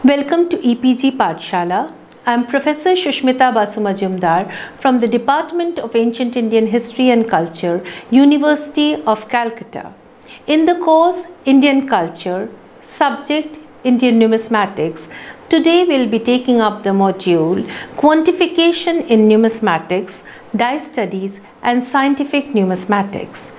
Welcome to EPG Pathshala. I am Professor Shushmita Basu Majumdar from the Department of Ancient Indian History and Culture, University of Calcutta. In the course Indian Culture, subject Indian Numismatics, today we will be taking up the module Quantification in Numismatics, Die Studies and Scientific Numismatics.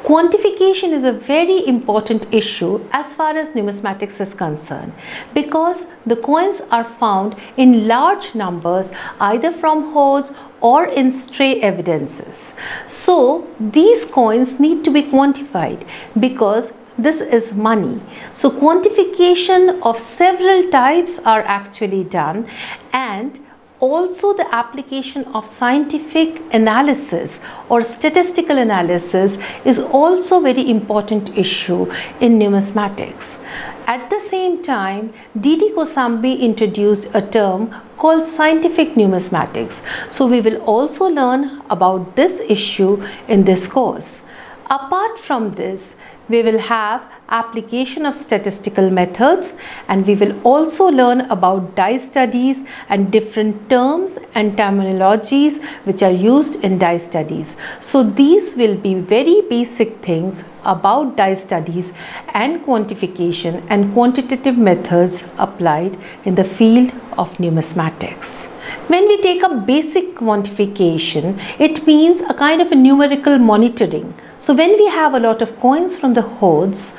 Quantification is a very important issue as far as numismatics is concerned because the coins are found in large numbers either from hoards or in stray evidences. So these coins need to be quantified because this is money. So quantification of several types are actually done, and also the application of scientific analysis or statistical analysis is also very important issue in numismatics. At the same time, D.D. Kosambi introduced a term called scientific numismatics. So we will also learn about this issue in this course. Apart from this, we will have application of statistical methods, and we will also learn about die studies and different terms and terminologies which are used in die studies. So these will be very basic things about die studies and quantification and quantitative methods applied in the field of numismatics. When we take up basic quantification, it means a kind of a numerical monitoring. So when we have a lot of coins from the hoards,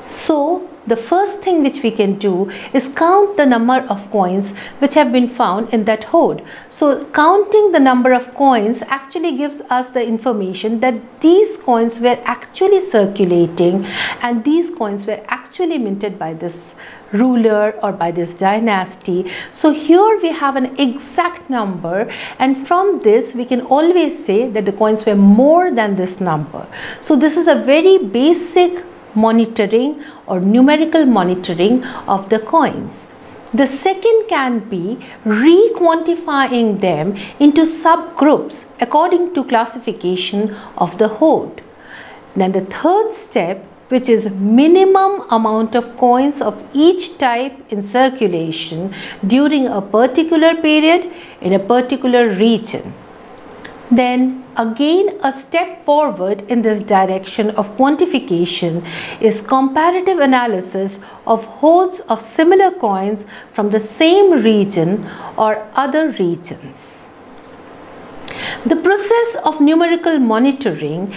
so the first thing which we can do is count the number of coins which have been found in that hoard. So counting the number of coins actually gives us the information that these coins were actually circulating and these coins were actually minted by this ruler or by this dynasty. So here we have an exact number, and from this we can always say that the coins were more than this number. So this is a very basic monitoring or numerical monitoring of the coins. The second can be re-quantifying them into subgroups according to classification of the hoard. Then the third step, which is minimum amount of coins of each type in circulation during a particular period in a particular region. Then again a step forward in this direction of quantification is comparative analysis of hoards of similar coins from the same region or other regions. The process of numerical monitoring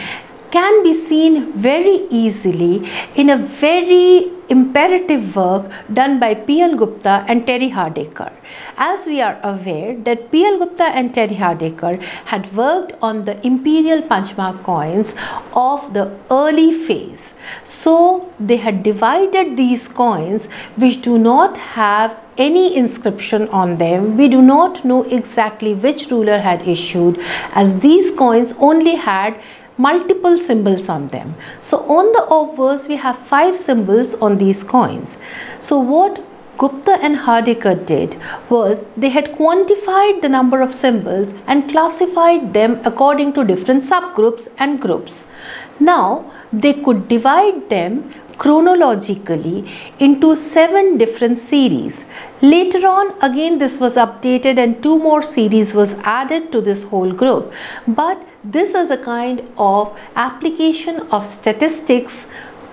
can be seen very easily in a very imperative work done by P.L. Gupta and Terry Hardacre. As we are aware that P.L. Gupta and Terry Hardacre had worked on the imperial Panchmark coins of the early phase. So they had divided these coins which do not have any inscription on them. We do not know exactly which ruler had issued, as these coins only had multiple symbols on them. So on the obverse we have 5 symbols on these coins. So what Gupta and Hardacre did was they had quantified the number of symbols and classified them according to different subgroups and groups. Now they could divide them chronologically into 7 different series. Later on again this was updated and 2 more series was added to this whole group. But this is a kind of application of statistics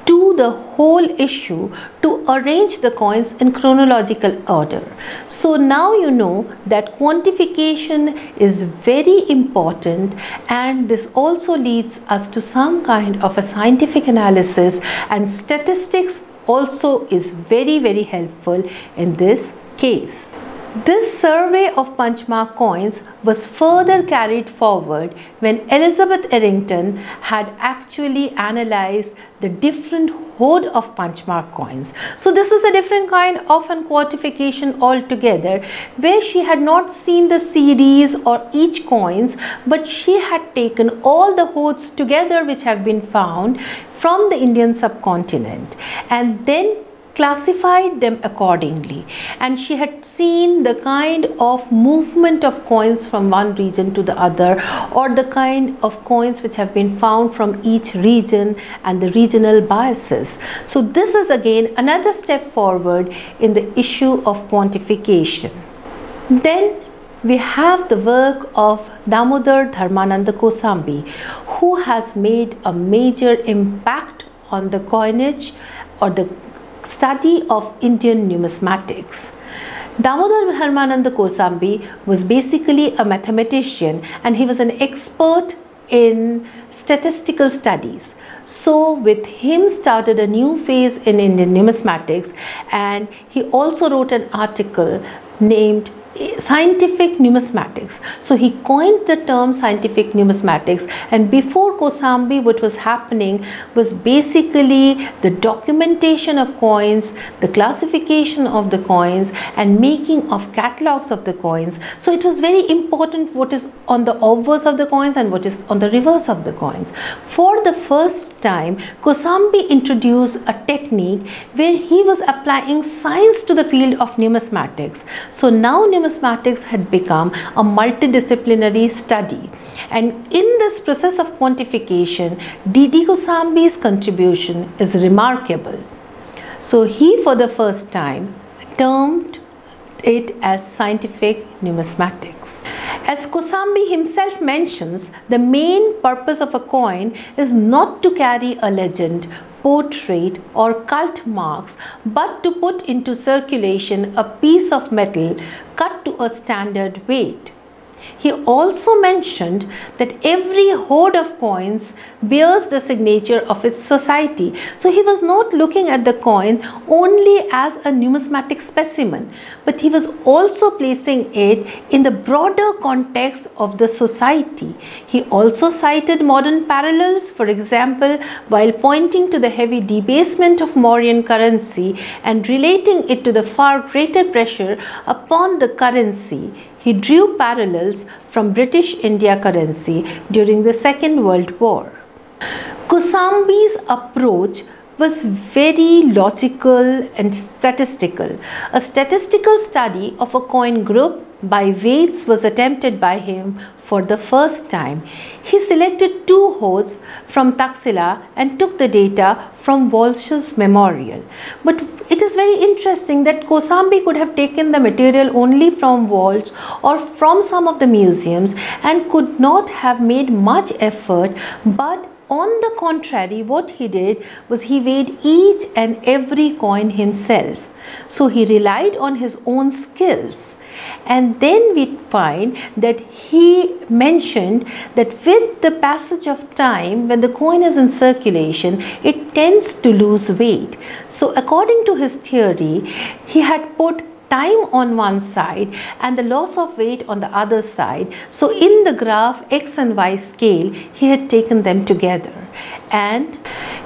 to the whole issue to arrange the coins in chronological order. So now you know that quantification is very important, and this also leads us to some kind of a scientific analysis, and statistics also is very helpful in this case. This survey of Panchmark coins was further carried forward when Elizabeth Errington had actually analyzed the different hoard of Panchmark coins. So this is a different kind of an quantification altogether, where she had not seen the series or each coins, but she had taken all the hoards together which have been found from the Indian subcontinent and then classified them accordingly, and she had seen the kind of movement of coins from one region to the other, or the kind of coins which have been found from each region and the regional biases. So this is again another step forward in the issue of quantification. Then we have the work of Damodar Dharmanand Kosambi, who has made a major impact on the coinage or the study of Indian numismatics. Damodar Dharmanand Kosambi was basically a mathematician, and he was an expert in statistical studies. So with him started a new phase in Indian numismatics, and he also wrote an article named Scientific Numismatics. So he coined the term scientific numismatics, and before Kosambi what was happening was basically the documentation of coins, the classification of the coins, and making of catalogs of the coins. So it was very important what is on the obverse of the coins and what is on the reverse of the coins. For the first time, Kosambi introduced a technique where he was applying science to the field of numismatics. So now numismatics had become a multidisciplinary study, and in this process of quantification, D.D. Kosambi's contribution is remarkable. So he for the first time termed it as scientific numismatics. As Kosambi himself mentions, the main purpose of a coin is not to carry a legend, portrait or cult marks, but to put into circulation a piece of metal cut to a standard weight. He also mentioned that every hoard of coins bears the signature of its society. So he was not looking at the coin only as a numismatic specimen, but he was also placing it in the broader context of the society. He also cited modern parallels, for example, while pointing to the heavy debasement of Mauryan currency and relating it to the far greater pressure upon the currency. He drew parallels from British India currency during the Second World War. Kosambi's approach was very logical and statistical. A statistical study of a coin group by weights was attempted by him for the first time. He selected 2 hoards from Taxila and took the data from Walsh's memorial. But it is very interesting that Kosambi could have taken the material only from Walsh or from some of the museums and could not have made much effort, but on the contrary, what he did was he weighed each and every coin himself. So he relied on his own skills. And then we find that he mentioned that with the passage of time, when the coin is in circulation, it tends to lose weight. So according to his theory, he had put time on one side and the loss of weight on the other side. So in the graph X and Y scale, he had taken them together. And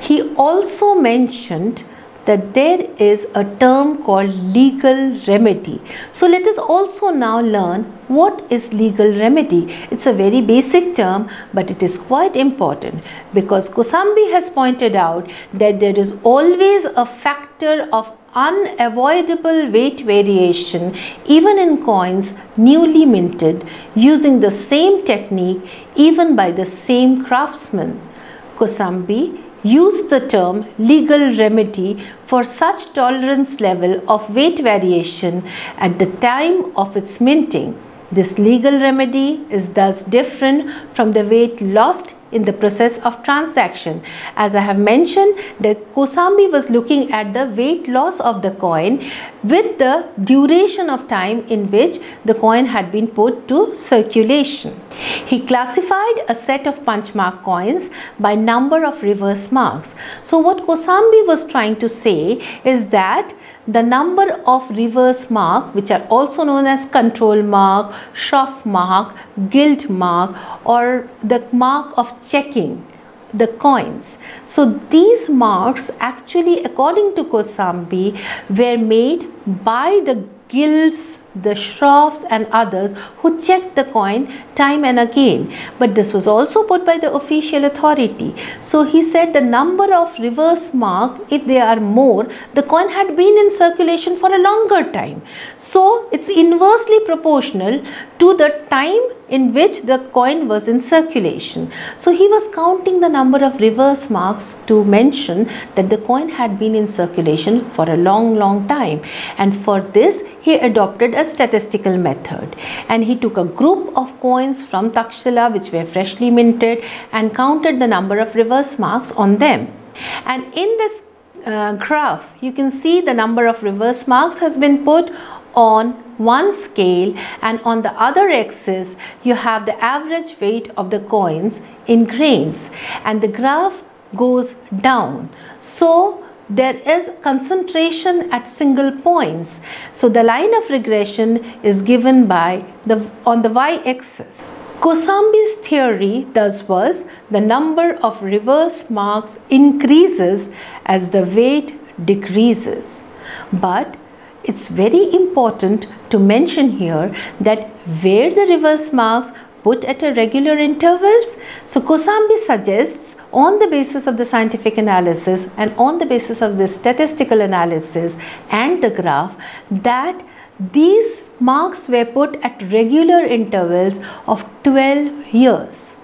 he also mentioned that there is a term called legal remedy. So let us also now learn what is legal remedy. It's a very basic term, but it is quite important because Kosambi has pointed out that there is always a factor of unavoidable weight variation even in coins newly minted using the same technique even by the same craftsman. Kosambi used the term legal remedy for such tolerance level of weight variation at the time of its minting. This legal remedy is thus different from the weight lost in the process of transaction. As I have mentioned, that Kosambi was looking at the weight loss of the coin with the duration of time in which the coin had been put to circulation. He classified a set of punch mark coins by number of reverse marks. So what Kosambi was trying to say is that the number of reverse mark, which are also known as control mark, Schroff mark, gilt mark, or the mark of checking the coins. So these marks actually, according to Kosambi, were made by the guilds the shroffs and others who checked the coin time and again. But this was also put by the official authority. So he said the number of reverse mark, if they are more, the coin had been in circulation for a longer time. So it's inversely proportional to the time in which the coin was in circulation. So he was counting the number of reverse marks to mention that the coin had been in circulation for a long time, and for this he adopted a statistical method, and he took a group of coins from Takshila which were freshly minted and counted the number of reverse marks on them. And in this graph you can see the number of reverse marks has been put on one scale, and on the other axis you have the average weight of the coins in grains, and the graph goes down. So there is concentration at single points. So the line of regression is given by on the y-axis. Kosambi's theory thus was the number of reverse marks increases as the weight decreases. But it's very important to mention here that where the reverse marks put at a regular intervals. So Kosambi suggests, on the basis of the scientific analysis and on the basis of the statistical analysis and the graph, that these marks were put at regular intervals of 12 years.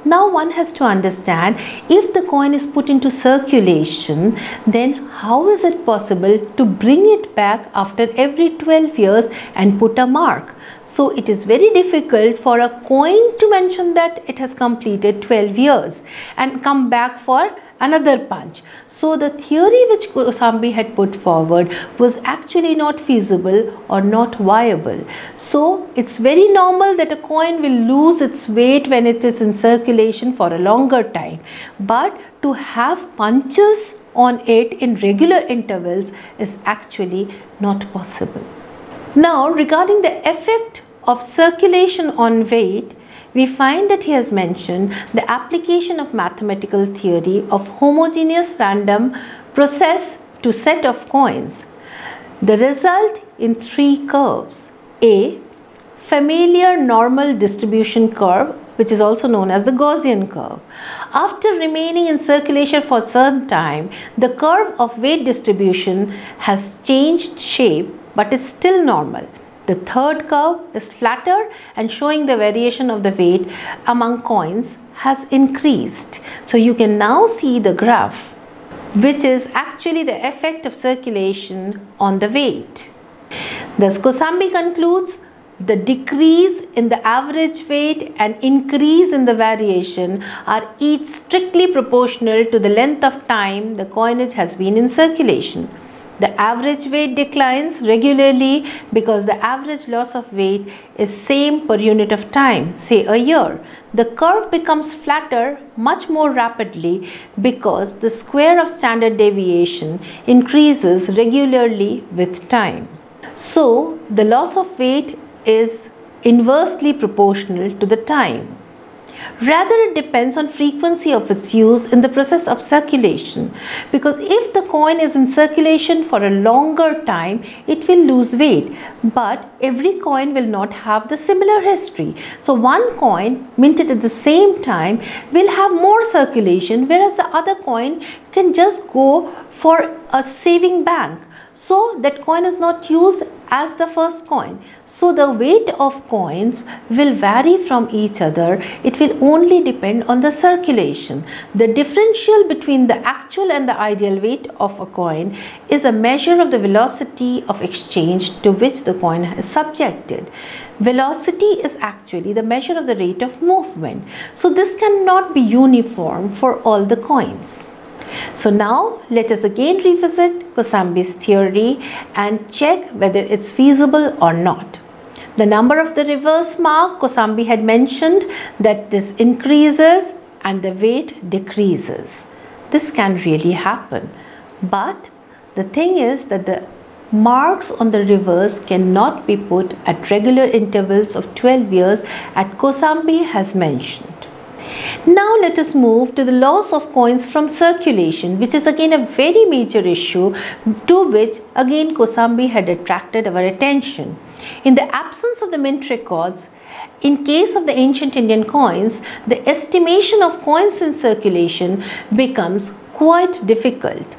Now one has to understand, if the coin is put into circulation, then how is it possible to bring it back after every 12 years and put a mark? So it is very difficult for a coin to mention that it has completed 12 years and come back for another punch. So the theory which Kosambi had put forward was actually not feasible or not viable. So it's very normal that a coin will lose its weight when it is in circulation for a longer time, but to have punches on it in regular intervals is actually not possible. Now regarding the effect of circulation on weight, we find that he has mentioned the application of mathematical theory of homogeneous random process to set of coins. The result in three curves: A, familiar normal distribution curve, which is also known as the Gaussian curve. After remaining in circulation for some time, the curve of weight distribution has changed shape but is still normal. The third curve is flatter and showing the variation of the weight among coins has increased. So you can now see the graph, which is actually the effect of circulation on the weight. Thus Kosambi concludes the decrease in the average weight and increase in the variation are each strictly proportional to the length of time the coinage has been in circulation. The average weight declines regularly because the average loss of weight is same per unit of time, say a year. The curve becomes flatter much more rapidly because the square of standard deviation increases regularly with time. So the loss of weight is inversely proportional to the time. Rather, it depends on frequency of its use in the process of circulation, because if the coin is in circulation for a longer time, it will lose weight, but every coin will not have the similar history. So one coin minted at the same time will have more circulation, whereas the other coin can just go for a saving bank. So that coin is not used as the first coin. So the weight of coins will vary from each other. It will only depend on the circulation. The differential between the actual and the ideal weight of a coin is a measure of the velocity of exchange to which the coin is subjected. Velocity is actually the measure of the rate of movement. So this cannot be uniform for all the coins. So now let us again revisit Kosambi's theory and check whether it's feasible or not. The number of the reverse mark, Kosambi had mentioned that this increases and the weight decreases. This can really happen. But the thing is that the marks on the reverse cannot be put at regular intervals of 12 years as Kosambi has mentioned. Now let us move to the loss of coins from circulation, which is again a very major issue to which again Kosambi had attracted our attention. In the absence of the mint records, in case of the ancient Indian coins, the estimation of coins in circulation becomes quite difficult.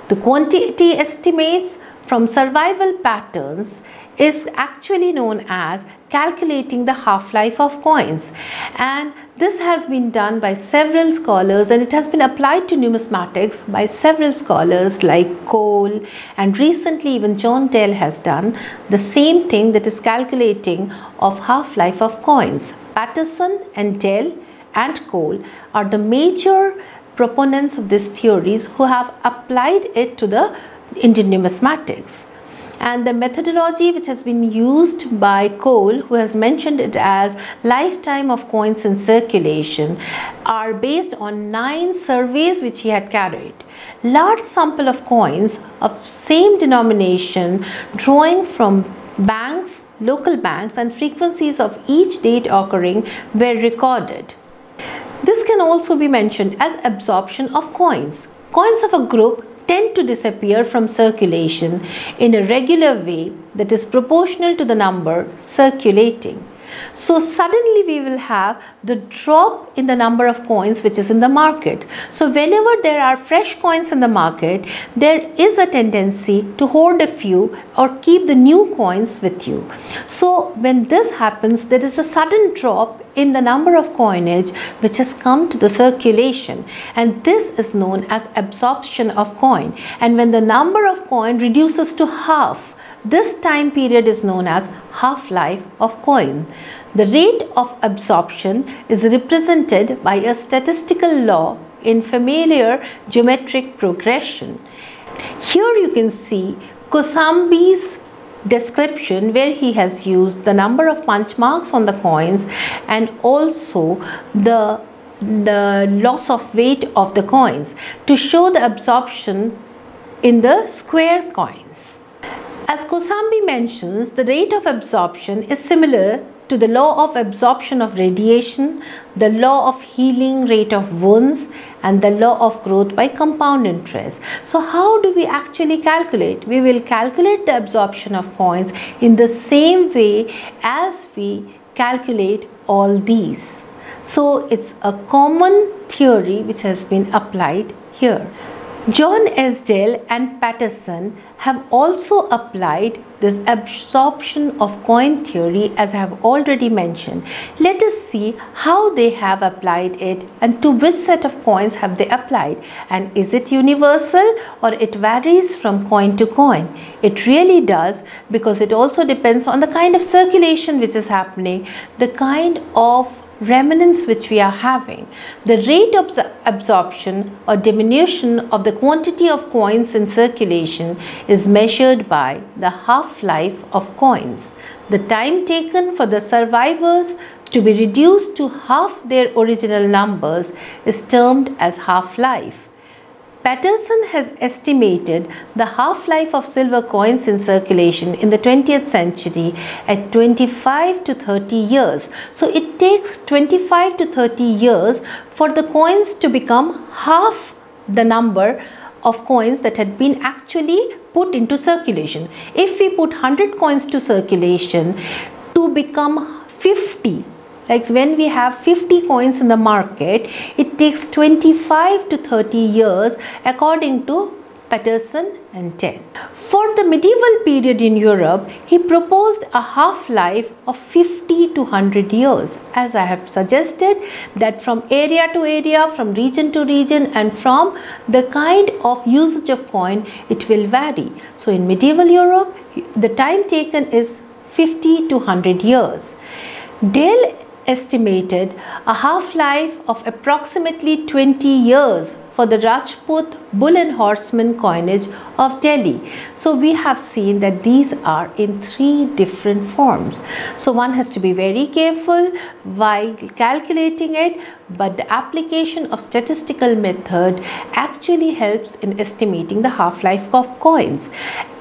The quantity estimates from survival patterns is actually known as calculating the half-life of coins, and this has been done by several scholars, and it has been applied to numismatics by several scholars like Cole, and recently even John Deyell has done the same thing, that is calculating of half-life of coins. Patterson and Deyell and Cole are the major proponents of these theories who have applied it to the Indian numismatics. And the methodology which has been used by Cole, who has mentioned it as lifetime of coins in circulation, are based on 9 surveys which he had carried. Large sample of coins of same denomination drawing from banks, local banks, and frequencies of each date occurring were recorded. This can also be mentioned as absorption of coins. Coins of a group tend to disappear from circulation in a regular way that is proportional to the number circulating. So suddenly we will have the drop in the number of coins which is in the market. So whenever there are fresh coins in the market, there is a tendency to hoard a few or keep the new coins with you. So when this happens, there is a sudden drop in the number of coinage which has come to the circulation, and this is known as absorption of coin. And when the number of coin reduces to half, this time period is known as half-life of coin. The rate of absorption is represented by a statistical law in familiar geometric progression. Here you can see Kosambi's description, where he has used the number of punch marks on the coins and also the loss of weight of the coins to show the absorption in the square coins. As Kosambi mentions, the rate of absorption is similar to the law of absorption of radiation, the law of healing rate of wounds, and the law of growth by compound interest. So how do we actually calculate? We will calculate the absorption of coins in the same way as we calculate all these. So it's a common theory which has been applied here. John S. Deyell and Patterson have also applied this absorption of coin theory, as I have already mentioned. Let us see how they have applied it and to which set of coins have they applied, and is it universal or it varies from coin to coin. It really does, because it also depends on the kind of circulation which is happening, the kind of remnants which we are having. The rate of absorption or diminution of the quantity of coins in circulation is measured by the half-life of coins. The time taken for the survivors to be reduced to half their original numbers is termed as half-life. Patterson has estimated the half-life of silver coins in circulation in the 20th century at 25 to 30 years. So it takes 25 to 30 years for the coins to become half the number of coins that had been actually put into circulation. If we put 100 coins to circulation, to become 50, like when we have 50 coins in the market, it takes 25 to 30 years according to Patterson and Deyell. For the medieval period in Europe, he proposed a half-life of 50 to 100 years. As I have suggested, that from area to area, from region to region, and from the kind of usage of coin, it will vary. So in medieval Europe, the time taken is 50 to 100 years. Deyell estimated a half-life of approximately 20 years for the Rajput bull and horseman coinage of Delhi. So we have seen that these are in 3 different forms. So one has to be very careful while calculating it, but the application of statistical method actually helps in estimating the half-life of coins.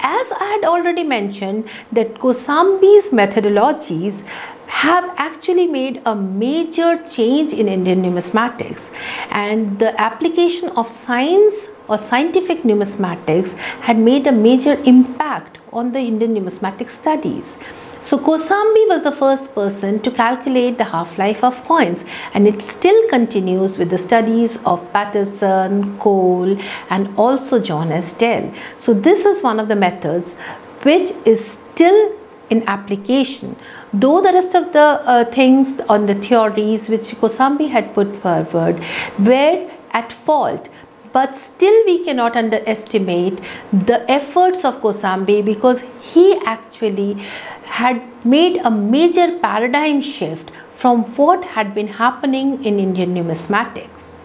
As I had already mentioned, that Kosambi's methodologies have actually made a major change in Indian numismatics, and the application of science or scientific numismatics had made a major impact on the Indian numismatic studies. So Kosambi was the first person to calculate the half-life of coins, and it still continues with the studies of Patterson, Cole, and also John S. Deyell. So this is one of the methods which is still in application, though the rest of the things on the theories which Kosambi had put forward were at fault. But still we cannot underestimate the efforts of Kosambi, because he actually had made a major paradigm shift from what had been happening in Indian numismatics.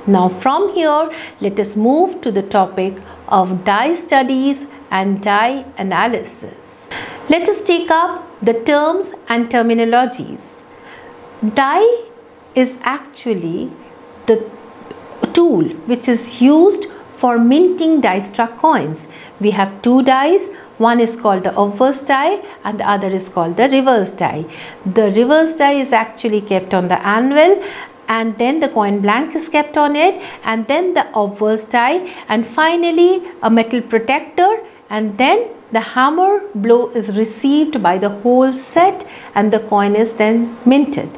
Now from here, let us move to the topic of die studies and die analysis. Let us take up the terms and terminologies. Die is actually the tool which is used for minting die-struck coins. We have two dies. One is called the obverse die and the other is called the reverse die. The reverse die is actually kept on the anvil, and then the coin blank is kept on it, and then the obverse die, and finally a metal protector, and then the hammer blow is received by the whole set and the coin is then minted.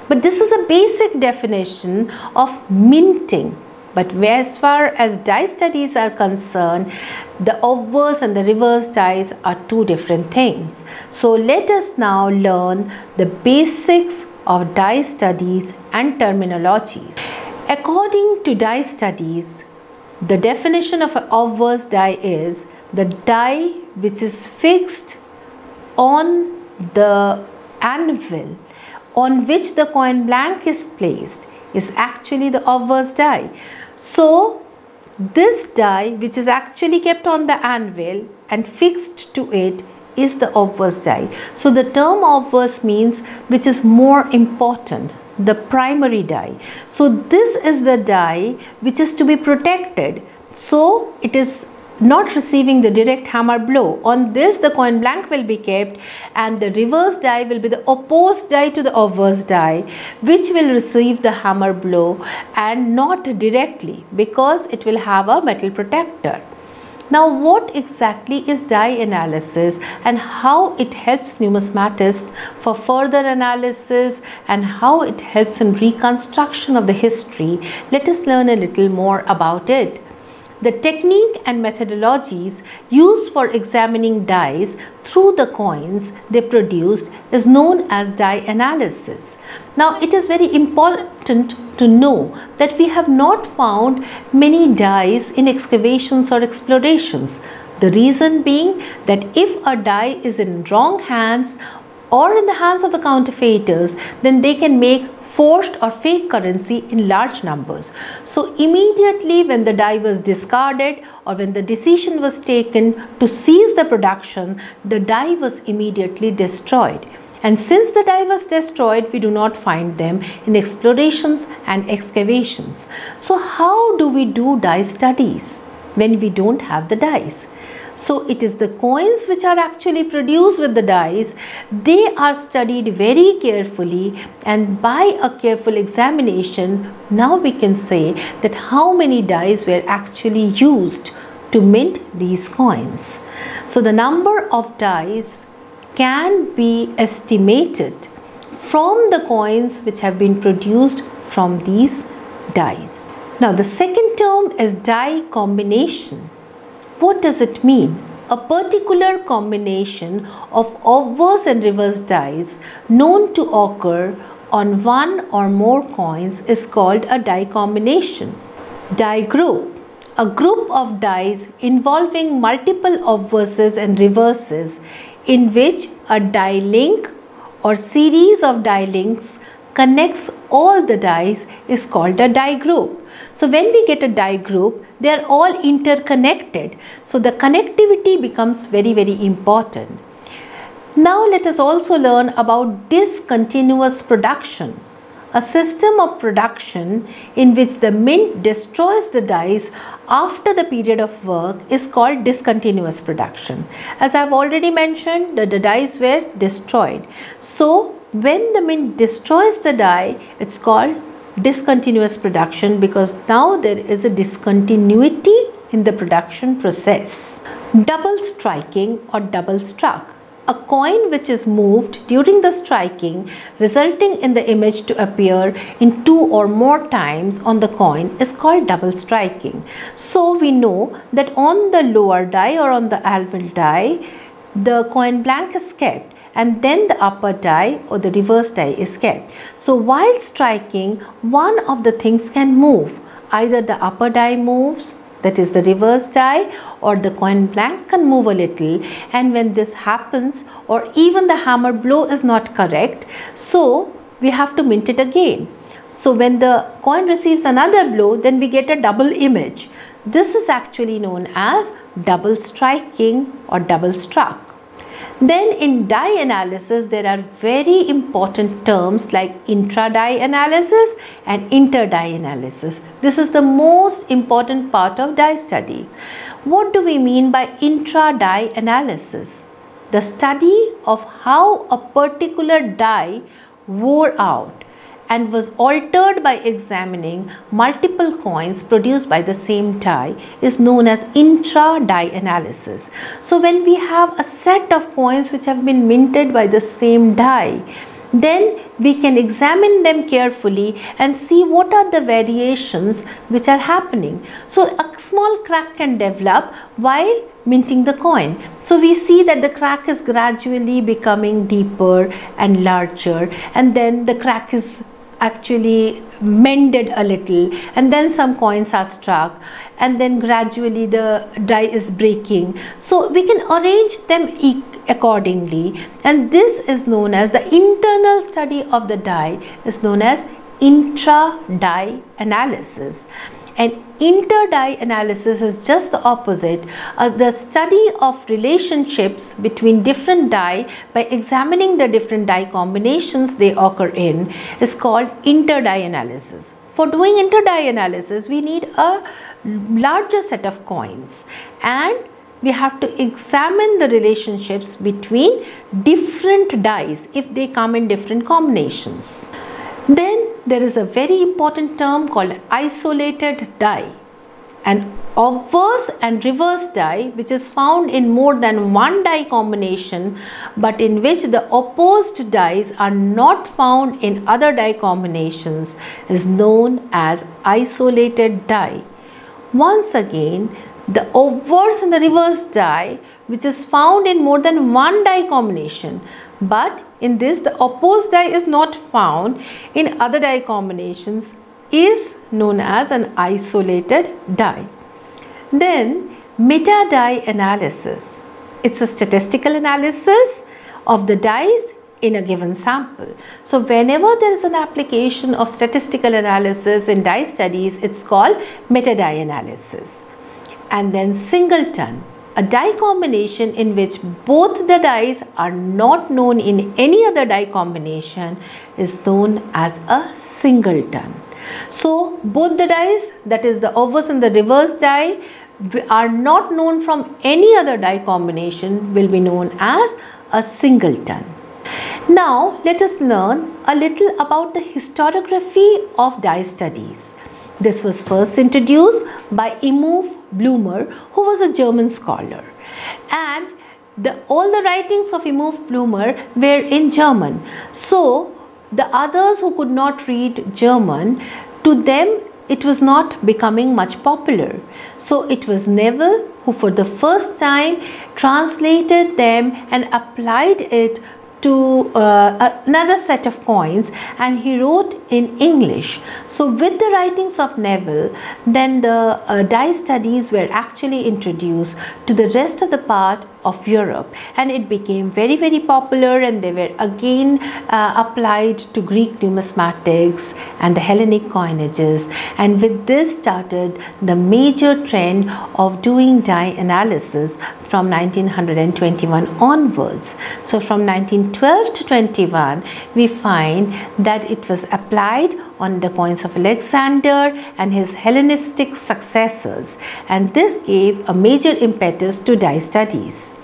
But this is a basic definition of minting. But as far as die studies are concerned, the obverse and the reverse dies are two different things. So let us now learn the basics of die studies and terminologies. According to die studies, the definition of an obverse die is the die which is fixed on the anvil on which the coin blank is placed is actually the obverse die. So this die which is actually kept on the anvil and fixed to it is the obverse die. So the term obverse means which is more important, the primary die. So this is the die which is to be protected. So it is not receiving the direct hammer blow. On this the coin blank will be kept, and the reverse die will be the opposed die to the obverse die, which will receive the hammer blow and not directly, because it will have a metal protector. Now what exactly is die analysis and how it helps numismatists for further analysis and how it helps in reconstruction of the history? Let us learn a little more about it. The technique and methodologies used for examining dies through the coins they produced is known as die analysis. Now it is very important to know that we have not found many dies in excavations or explorations. The reason being that if a die is in wrong hands or in the hands of the counterfeiters, then they can make forged or fake currency in large numbers. So immediately when the die was discarded or when the decision was taken to cease the production, the die was immediately destroyed. And since the die was destroyed, we do not find them in explorations and excavations. So how do we do die studies when we don't have the dies? So it is the coins which are actually produced with the dies. They are studied very carefully, and by a careful examination, now we can say that how many dies were actually used to mint these coins. So the number of dies can be estimated from the coins which have been produced from these dies. Now the second term is die combination. What does it mean? A particular combination of obverse and reverse dies known to occur on one or more coins is called a die combination. Die group. A group of dies involving multiple obverses and reverses in which a die link or series of die links connects all the dies is called a die group. So when we get a die group, they are all interconnected. So the connectivity becomes very, very important. Now let us also learn about discontinuous production. a system of production in which the mint destroys the dies after the period of work is called discontinuous production. As I have already mentioned, the dies were destroyed. So when the mint destroys the die, it's called discontinuous production because now there is a discontinuity in the production process. Double striking or double struck. A coin which is moved during the striking, resulting in the image to appear in 2 or more times on the coin, is called double striking. So we know that on the lower die or on the alveolar die, the coin blank is kept, and then the upper die or the reverse die is kept. So while striking, one of the things can move. Either the upper die moves, that is the reverse die, or the coin blank can move a little, and when this happens, or even the hammer blow is not correct, so we have to mint it again. So when the coin receives another blow, then we get a double image. This is actually known as double striking or double struck. Then in die analysis, there are very important terms like intra-die analysis and inter-die analysis. This is the most important part of die study. What do we mean by intra-die analysis? The study of how a particular die wore out and was altered by examining multiple coins produced by the same die is known as intra-die analysis. So when we have a set of coins which have been minted by the same die, then we can examine them carefully and see what are the variations which are happening. So a small crack can develop while minting the coin. So we see that the crack is gradually becoming deeper and larger, and then the crack is actually mended a little, and then some coins are struck, and then gradually the die is breaking. So we can arrange them accordingly, and this is known as the internal study of the die is known as intra-die analysis. And inter-die analysis is just the opposite. The study of relationships between different die by examining the different die combinations they occur in is called inter-die analysis. For doing inter-die analysis, we need a larger set of coins, and we have to examine the relationships between different dies if they come in different combinations. Then there is a very important term called isolated die. An obverse and reverse die which is found in more than one die combination, but in which the opposed dies are not found in other die combinations, is known as isolated die. Once again, the obverse and the reverse die which is found in more than one die combination, but in this the opposed die is not found in other die combinations, is known as an isolated die. Then meta-die analysis. It's a statistical analysis of the dies in a given sample. So whenever there is an application of statistical analysis in die studies, it's called meta-die analysis. And then singleton, a die combination in which both the dies are not known in any other die combination, is known as a singleton. So both the dies, that is the obverse and the reverse die, are not known from any other die combination, will be known as a singleton. Now let us learn a little about the historiography of die studies. This was first introduced by Imhoff Blumer, who was a German scholar, and all the writings of Imhoff Blumer were in German. So the others who could not read German, to them it was not becoming much popular. So it was Neville who for the first time translated them and applied it to another set of coins, and he wrote in English. So with the writings of Neville, then the die studies were actually introduced to the rest of the part of Europe, and it became very, very popular, and they were again applied to Greek numismatics and the Hellenic coinages, and with this started the major trend of doing die analysis from 1921 onwards. So from 1912 to 21 we find that it was applied on the coins of Alexander and his Hellenistic successors, and this gave a major impetus to die studies.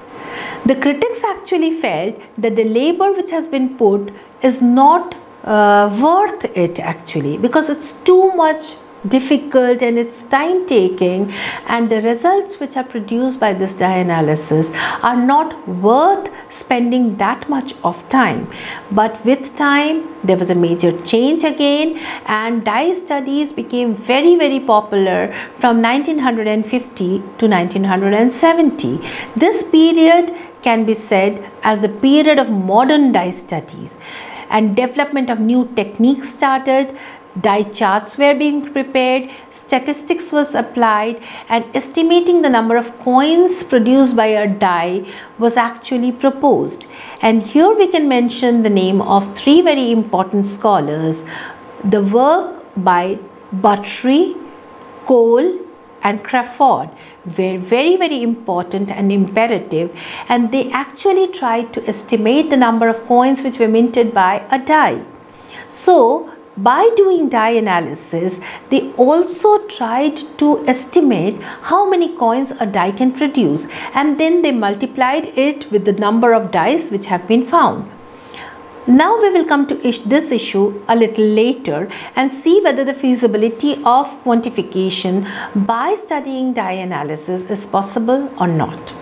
The critics actually felt that the labor which has been put is not worth it actually, because it's too much difficult and it's time taking, and the results which are produced by this die analysis are not worth spending that much of time. But with time there was a major change again, and die studies became very, very popular from 1950 to 1970. This period can be said as the period of modern die studies, and development of new techniques started. Die charts were being prepared, statistics was applied, and estimating the number of coins produced by a die was actually proposed. And here we can mention the name of three very important scholars. The work by Buttery, Cole and Crawford were very, very important and imperative, and they actually tried to estimate the number of coins which were minted by a die. So by doing die analysis, they also tried to estimate how many coins a die can produce, and then they multiplied it with the number of dies which have been found. Now we will come to this issue a little later and see whether the feasibility of quantification by studying die analysis is possible or not.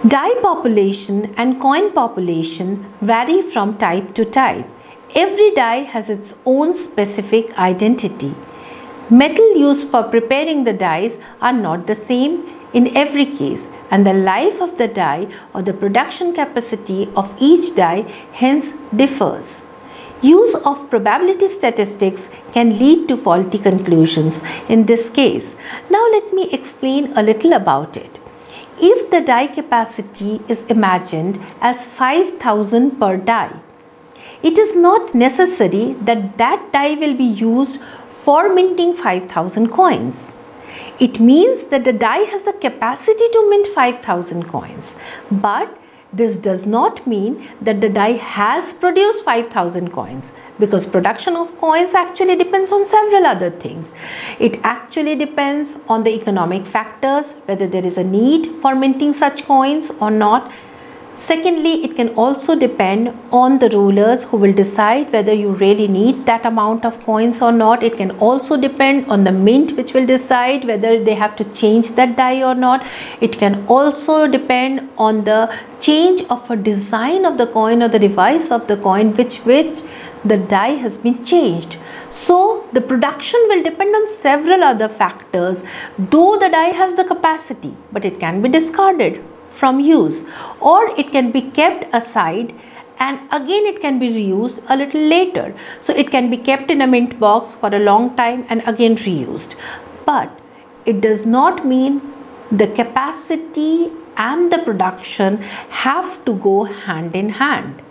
Die population and coin population vary from type to type. Every die has its own specific identity. Metal used for preparing the dies are not the same in every case, and the life of the die or the production capacity of each die hence differs. Use of probability statistics can lead to faulty conclusions in this case. Now let me explain a little about it. If the die capacity is imagined as 5,000 per die, it is not necessary that that die will be used for minting 5,000 coins. It means that the die has the capacity to mint 5,000 coins, but this does not mean that the die has produced 5,000 coins, because production of coins actually depends on several other things. It actually depends on the economic factors, whether there is a need for minting such coins or not. Secondly, it can also depend on the rulers who will decide whether you really need that amount of coins or not. It can also depend on the mint, which will decide whether they have to change that die or not. It can also depend on the change of a design of the coin or the device of the coin which the die has been changed. So the production will depend on several other factors, though the die has the capacity, but it can be discarded from use, or it can be kept aside and again it can be reused a little later. So it can be kept in a mint box for a long time and again reused. But it does not mean the capacity and the production have to go hand in hand.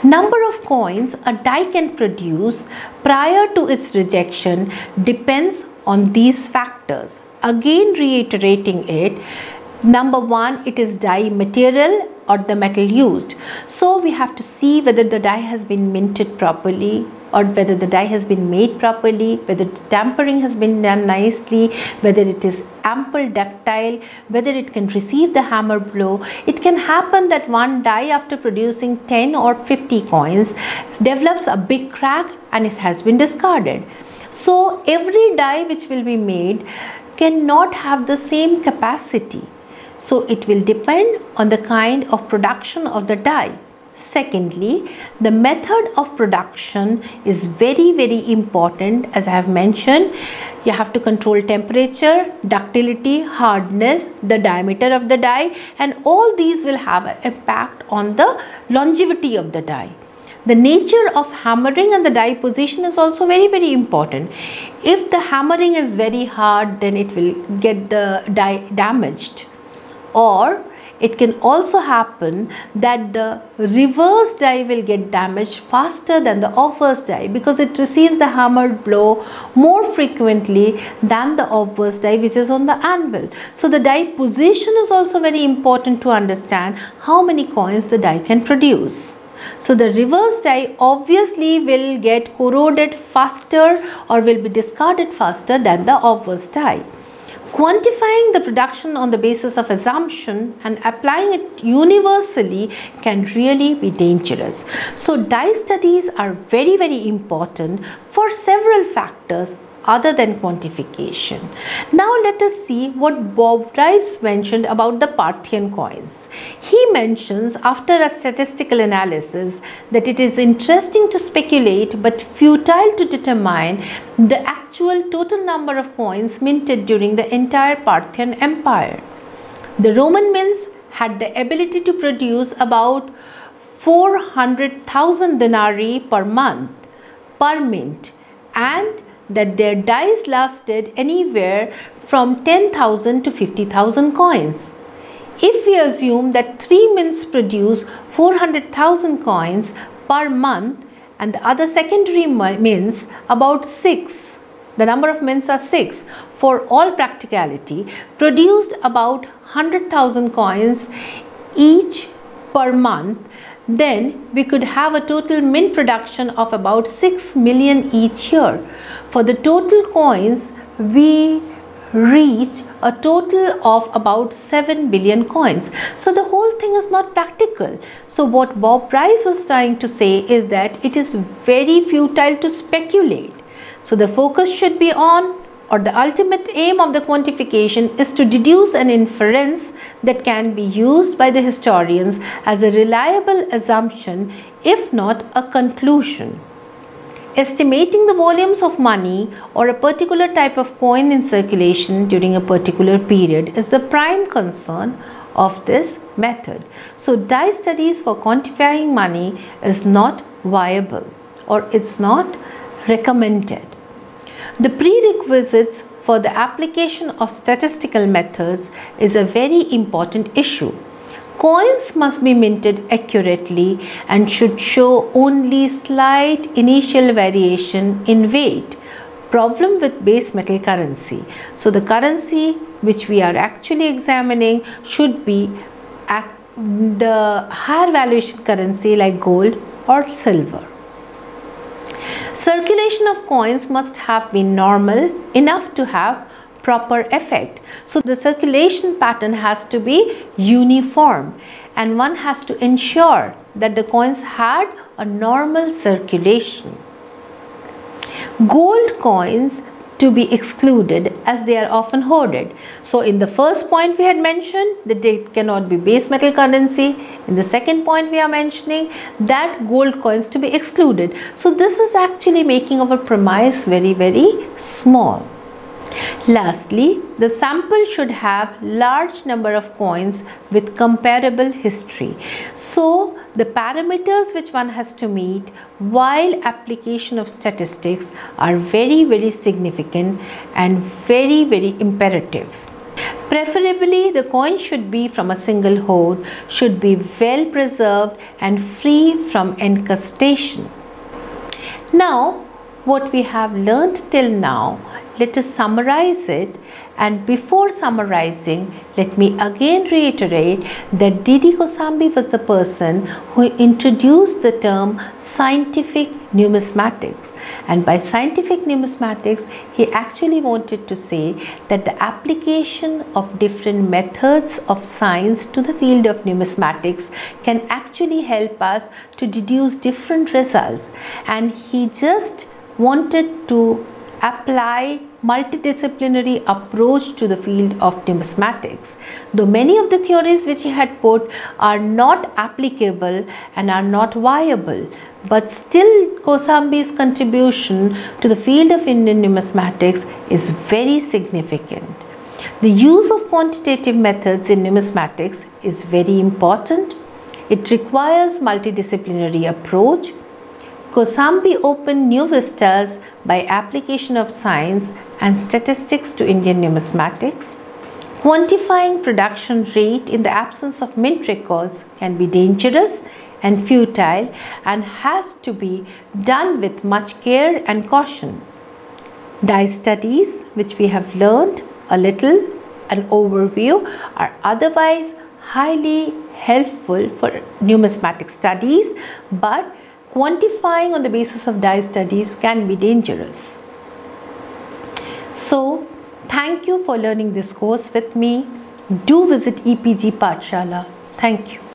Number of coins a die can produce prior to its rejection depends on these factors. Again reiterating it, number one, it is die material or the metal used. So we have to see whether the die has been minted properly, or whether the die has been made properly, whether the tampering has been done nicely, whether it is ample ductile, whether it can receive the hammer blow. It can happen that one die, after producing 10 or 50 coins, develops a big crack and it has been discarded. So every die which will be made cannot have the same capacity. So it will depend on the kind of production of the die. Secondly, the method of production is very, very important. As I have mentioned, you have to control temperature, ductility, hardness, the diameter of the die, and all these will have an impact on the longevity of the die. The nature of hammering and the die position is also very, very important. If the hammering is very hard, then it will get the die damaged. Or it can also happen that the reverse die will get damaged faster than the obverse die because it receives the hammered blow more frequently than the obverse die which is on the anvil. So the die position is also very important to understand how many coins the die can produce. So the reverse die obviously will get corroded faster or will be discarded faster than the obverse die. Quantifying the production on the basis of assumption and applying it universally can really be dangerous. So die studies are very, very important for several factors other than quantification. Now let us see what Rives mentioned about the Parthian coins. He mentions after a statistical analysis that it is interesting to speculate but futile to determine the actual total number of coins minted during the entire Parthian Empire. The Roman mints had the ability to produce about 400,000 denarii per month per mint, and that their dies lasted anywhere from 10,000 to 50,000 coins. If we assume that 3 mints produce 400,000 coins per month and the other secondary mints about 6, the number of mints are 6 for all practicality, produced about 100,000 coins each per month, then we could have a total mint production of about 6 million each year. For the total coins, we reach a total of about 7 billion coins. So the whole thing is not practical. So what Rives was trying to say is that it is very futile to speculate. So the focus should be on, or the ultimate aim of the quantification is to deduce an inference that can be used by the historians as a reliable assumption, if not a conclusion. Estimating the volumes of money or a particular type of coin in circulation during a particular period is the prime concern of this method. So die studies for quantifying money is not viable, or it's not recommended. The prerequisites for the application of statistical methods is a very important issue. Coins must be minted accurately and should show only slight initial variation in weight. Problem with base metal currency. So the currency which we are actually examining should be the higher valuation currency like gold or silver. Circulation of coins must have been normal enough to have proper effect. So the circulation pattern has to be uniform, and one has to ensure that the coins had a normal circulation. Gold coins to be excluded as they are often hoarded. So in the first point we had mentioned that they cannot be base metal currency. In the second point we are mentioning that gold coins to be excluded. So this is actually making our premise very, very small. Lastly, the sample should have large number of coins with comparable history. So the parameters which one has to meet while application of statistics are very, very significant and very, very imperative. Preferably, the coin should be from a single hoard, should be well preserved and free from encrustation. Now, what we have learned till now, let us summarize it, and before summarizing, let me again reiterate that D.D. Kosambi was the person who introduced the term scientific numismatics, and by scientific numismatics he actually wanted to say that the application of different methods of science to the field of numismatics can actually help us to deduce different results, and he just wanted to apply multidisciplinary approach to the field of numismatics. Though many of the theories which he had put are not applicable and are not viable, but still Kosambi's contribution to the field of Indian numismatics is very significant. The use of quantitative methods in numismatics is very important. It requires multidisciplinary approach. Kosambi opened new vistas by application of science and statistics to Indian numismatics. Quantifying production rate in the absence of mint records can be dangerous and futile and has to be done with much care and caution. Die studies, which we have learned a little, an overview, are otherwise highly helpful for numismatic studies, but quantifying on the basis of die studies can be dangerous. So, thank you for learning this course with me. Do visit EPG Pathshala. Thank you.